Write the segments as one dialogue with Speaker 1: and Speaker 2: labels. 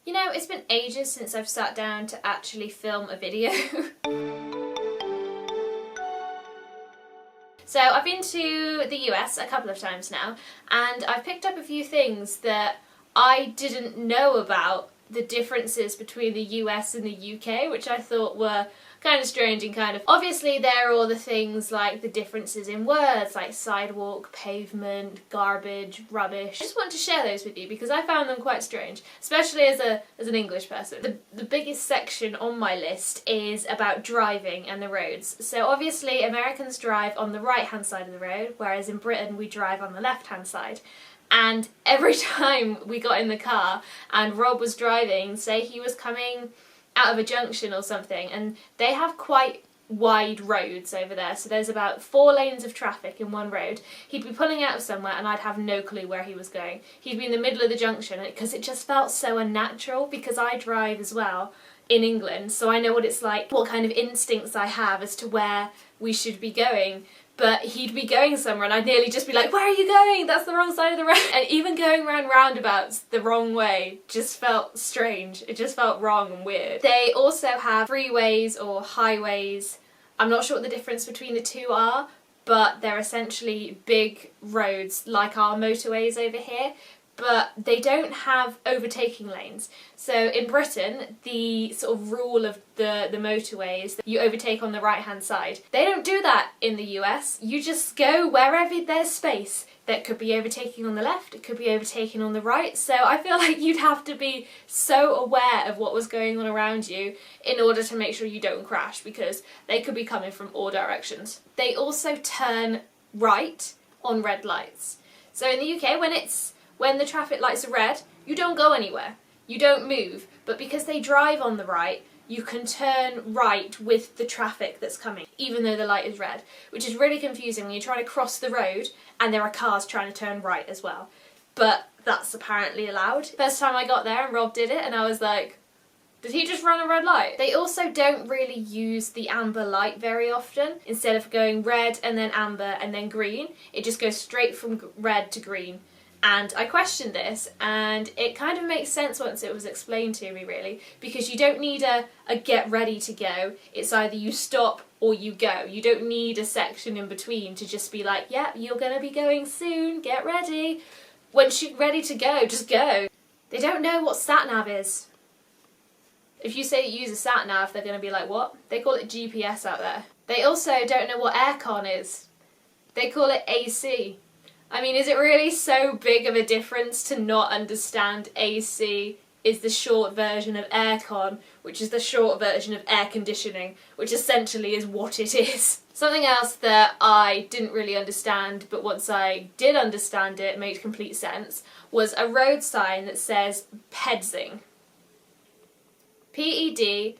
Speaker 1: You know, it's been ages since I've sat down to actually film a video. So I've been to the US a couple of times now, and I've picked up a few things that I didn't know about the differences between the US and the UK, which I thought were kind of strange and kind of... Obviously there are all the things like the differences in words, like sidewalk, pavement, garbage, rubbish. I just want to share those with you because I found them quite strange, especially as an English person. The biggest section on my list is about driving and the roads. So obviously Americans drive on the right hand side of the road, whereas in Britain we drive on the left hand side. And every time we got in the car and Rob was driving, say he was coming out of a junction or something, and they have quite wide roads over there, so there's about 4 lanes of traffic in one road. He'd be pulling out of somewhere and I'd have no clue where he was going. He'd be in the middle of the junction because it just felt so unnatural, because I drive as well in England, so I know what it's like, what kind of instincts I have as to where we should be going. But he'd be going somewhere and I'd nearly just be like, where are you going? That's the wrong side of the road. And even going around roundabouts the wrong way just felt strange. It just felt wrong and weird. They also have freeways or highways. I'm not sure what the difference between the two are, but they're essentially big roads like our motorways over here, but they don't have overtaking lanes. So in Britain, the sort of rule of the motorway is that you overtake on the right hand side. They don't do that in the US. You just go wherever there's space. That could be overtaking on the left, it could be overtaking on the right, so I feel like you'd have to be so aware of what was going on around you in order to make sure you don't crash, because they could be coming from all directions. They also turn right on red lights. So in the UK, when the traffic lights are red, you don't go anywhere, you don't move, but because they drive on the right, you can turn right with the traffic that's coming, even though the light is red, which is really confusing when you try to cross the road and there are cars trying to turn right as well. But that's apparently allowed. First time I got there and Rob did it and I was like, did he just run a red light? They also don't really use the amber light very often. Instead of going red and then amber and then green, it just goes straight from red to green. And I questioned this, and it kind of makes sense once it was explained to me, really, because you don't need a get ready to go. It's either you stop or you go. You don't need a section in between to just be like, yep, you're going to be going soon, get ready. Once you're ready to go, just go. They don't know what sat-nav is. If you say use a sat-nav, they're going to be like, what? They call it GPS out there. They also don't know what aircon is. They call it AC. I mean, is it really so big of a difference to not understand AC is the short version of aircon, which is the short version of air conditioning, which essentially is what it is. Something else that I didn't really understand, but once I did understand it, made complete sense, was a road sign that says Pedzing. P-E-D-X-I-N-G.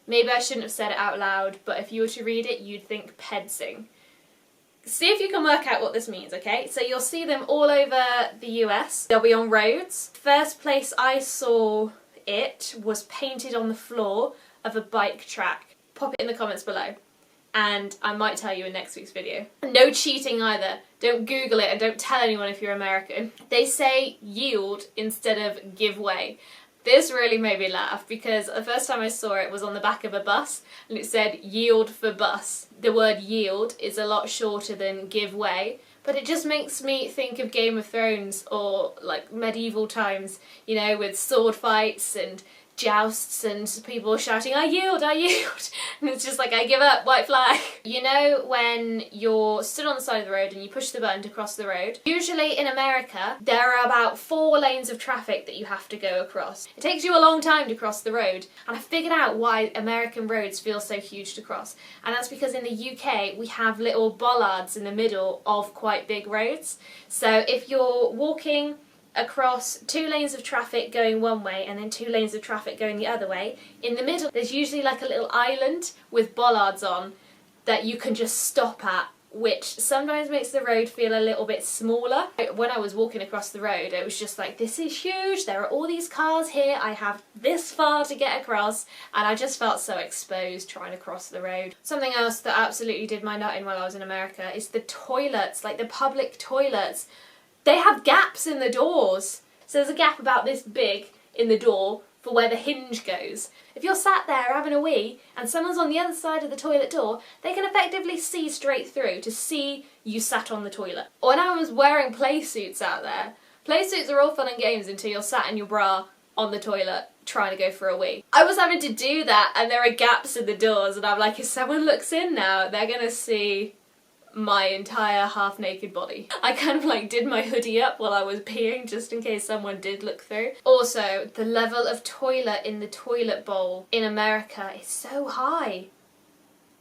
Speaker 1: Maybe I shouldn't have said it out loud, but if you were to read it, you'd think Pedzing. See if you can work out what this means, okay? So you'll see them all over the US. They'll be on roads. First place I saw it was painted on the floor of a bike track. Pop it in the comments below and I might tell you in next week's video. No cheating either. Don't Google it and don't tell anyone if you're American. They say yield instead of give way. This really made me laugh because the first time I saw it was on the back of a bus and it said yield for bus. The word yield is a lot shorter than give way, but it just makes me think of Game of Thrones or like medieval times, you know, with sword fights and jousts and people shouting, I yield, I yield. And it's just like, I give up, white flag. You know when you're stood on the side of the road and you push the button to cross the road? Usually in America, there are about 4 lanes of traffic that you have to go across. It takes you a long time to cross the road, and I figured out why American roads feel so huge to cross. And that's because in the UK, we have little bollards in the middle of quite big roads. So if you're walking across 2 lanes of traffic going one way and then 2 lanes of traffic going the other way, in the middle there's usually like a little island with bollards on that you can just stop at, which sometimes makes the road feel a little bit smaller. When I was walking across the road, it was just like, this is huge, there are all these cars here, I have this far to get across, and I just felt so exposed trying to cross the road. Something else that absolutely did my nut in while I was in America is the toilets, like the public toilets. They have gaps in the doors. So there's a gap about this big in the door for where the hinge goes. If you're sat there having a wee and someone's on the other side of the toilet door, they can effectively see straight through to see you sat on the toilet. Or when I was wearing play suits out there, play suits are all fun and games until you're sat in your bra on the toilet trying to go for a wee. I was having to do that and there are gaps in the doors and I'm like, if someone looks in now, they're gonna see my entire half-naked body. I kind of like did my hoodie up while I was peeing just in case someone did look through. Also, the level of toilet in the toilet bowl in America is so high.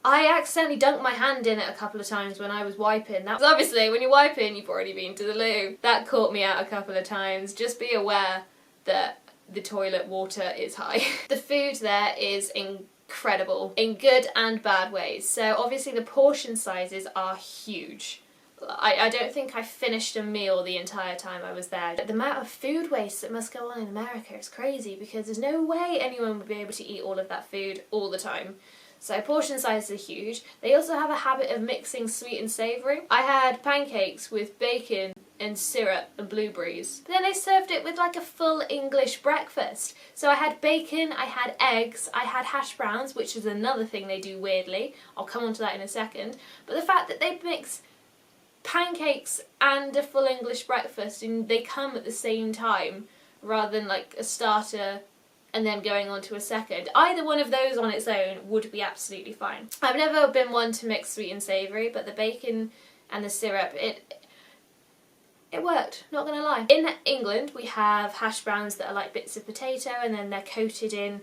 Speaker 1: I accidentally dunked my hand in it a couple of times when I was wiping. That was obviously, when you're wiping, you've already been to the loo. That caught me out a couple of times. Just be aware that the toilet water is high. The food there is incredible in good and bad ways. So obviously the portion sizes are huge. I don't think I finished a meal the entire time I was there. The amount of food waste that must go on in America is crazy because there's no way anyone would be able to eat all of that food all the time. So portion sizes are huge. They also have a habit of mixing sweet and savoury. I had pancakes with bacon and syrup and blueberries. But then they served it with like a full English breakfast. So I had bacon, I had eggs, I had hash browns, which is another thing they do weirdly. I'll come on to that in a second. But the fact that they mix pancakes and a full English breakfast and they come at the same time rather than like a starter and then going on to a second. Either one of those on its own would be absolutely fine. I've never been one to mix sweet and savoury, but the bacon and the syrup, it worked, not gonna lie. In England we have hash browns that are like bits of potato and then they're coated in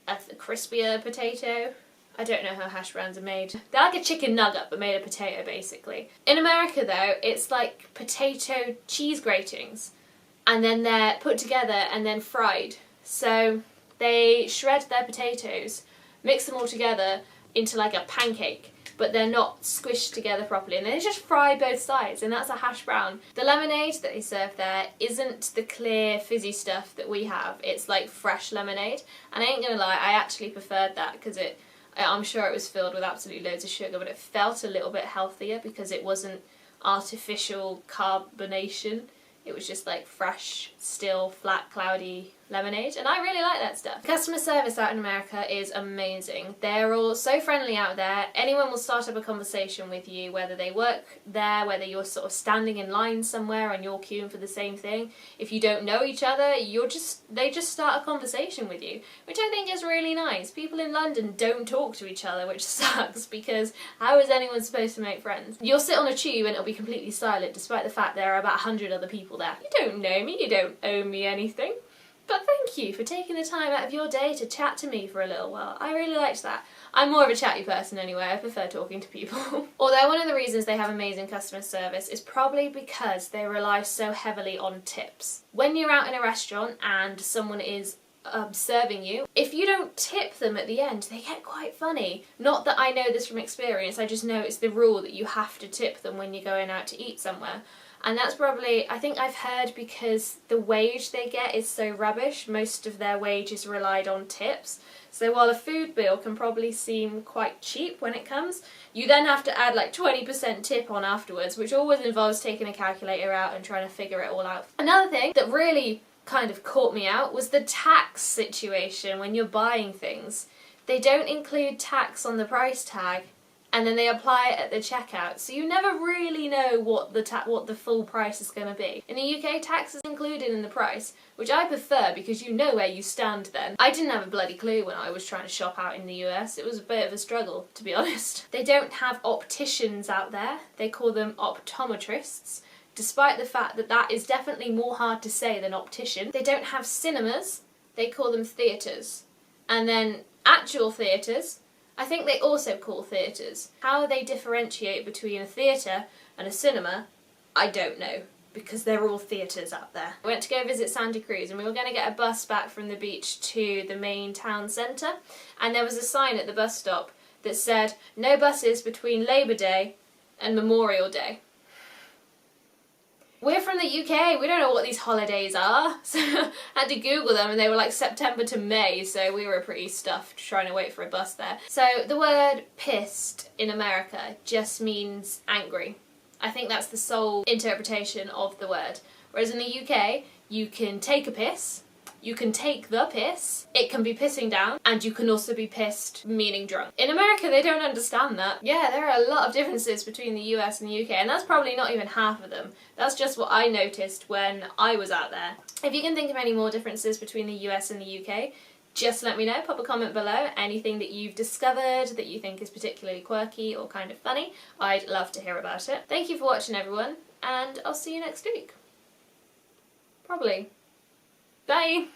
Speaker 1: a crispier potato. I don't know how hash browns are made. They're like a chicken nugget but made of potato basically. In America though, it's like potato cheese gratings and then they're put together and then fried. So they shred their potatoes, mix them all together into like a pancake, but they're not squished together properly and they just fry both sides and that's a hash brown. The lemonade that they serve there isn't the clear fizzy stuff that we have, it's like fresh lemonade, and I ain't gonna lie, I actually preferred that because I'm sure it was filled with absolutely loads of sugar, but it felt a little bit healthier because it wasn't artificial carbonation. It was just like fresh, still, flat, cloudy lemonade, and I really like that stuff. Customer service out in America is amazing. They're all so friendly out there. Anyone will start up a conversation with you, whether they work there, whether you're sort of standing in line somewhere and you're queuing for the same thing. If you don't know each other, they just start a conversation with you, which I think is really nice. People in London don't talk to each other, which sucks because how is anyone supposed to make friends? You'll sit on a tube and it'll be completely silent despite the fact there are about 100 other people there. You don't know me, you don't owe me anything. But thank you for taking the time out of your day to chat to me for a little while. I really liked that. I'm more of a chatty person anyway, I prefer talking to people. Although one of the reasons they have amazing customer service is probably because they rely so heavily on tips. When you're out in a restaurant and someone is serving you, if you don't tip them at the end, they get quite funny. Not that I know this from experience, I just know it's the rule that you have to tip them when you're going out to eat somewhere. And that's probably, I think I've heard because the wage they get is so rubbish, most of their wages relied on tips. So while a food bill can probably seem quite cheap when it comes, you then have to add like 20% tip on afterwards, which always involves taking a calculator out and trying to figure it all out. Another thing that really kind of caught me out was the tax situation when you're buying things. They don't include tax on the price tag, and then they apply it at the checkout, so you never really know what the full price is going to be. In the UK, tax is included in the price, which I prefer because you know where you stand then. I didn't have a bloody clue when I was trying to shop out in the US. It was a bit of a struggle, to be honest. They don't have opticians out there. They call them optometrists, despite the fact that that is definitely more hard to say than optician. They don't have cinemas. They call them theatres. And then actual theatres, I think they also call theatres. How they differentiate between a theatre and a cinema, I don't know, because they're all theatres out there. I went to go visit Santa Cruz and we were going to get a bus back from the beach to the main town centre, and there was a sign at the bus stop that said, no buses between Labour Day and Memorial Day. We're from the UK, we don't know what these holidays are, so I had to Google them and they were like September to May, so we were pretty stuffed trying to wait for a bus there. So the word pissed in America just means angry. I think that's the sole interpretation of the word. Whereas in the UK, You can take a piss, you can take the piss, it can be pissing down, and you can also be pissed, meaning drunk. In America, they don't understand that. Yeah, there are a lot of differences between the US and the UK, and that's probably not even half of them. That's just what I noticed when I was out there. If you can think of any more differences between the US and the UK, just let me know, pop a comment below, anything that you've discovered that you think is particularly quirky or kind of funny. I'd love to hear about it. Thank you for watching, everyone, and I'll see you next week. Probably. Bye!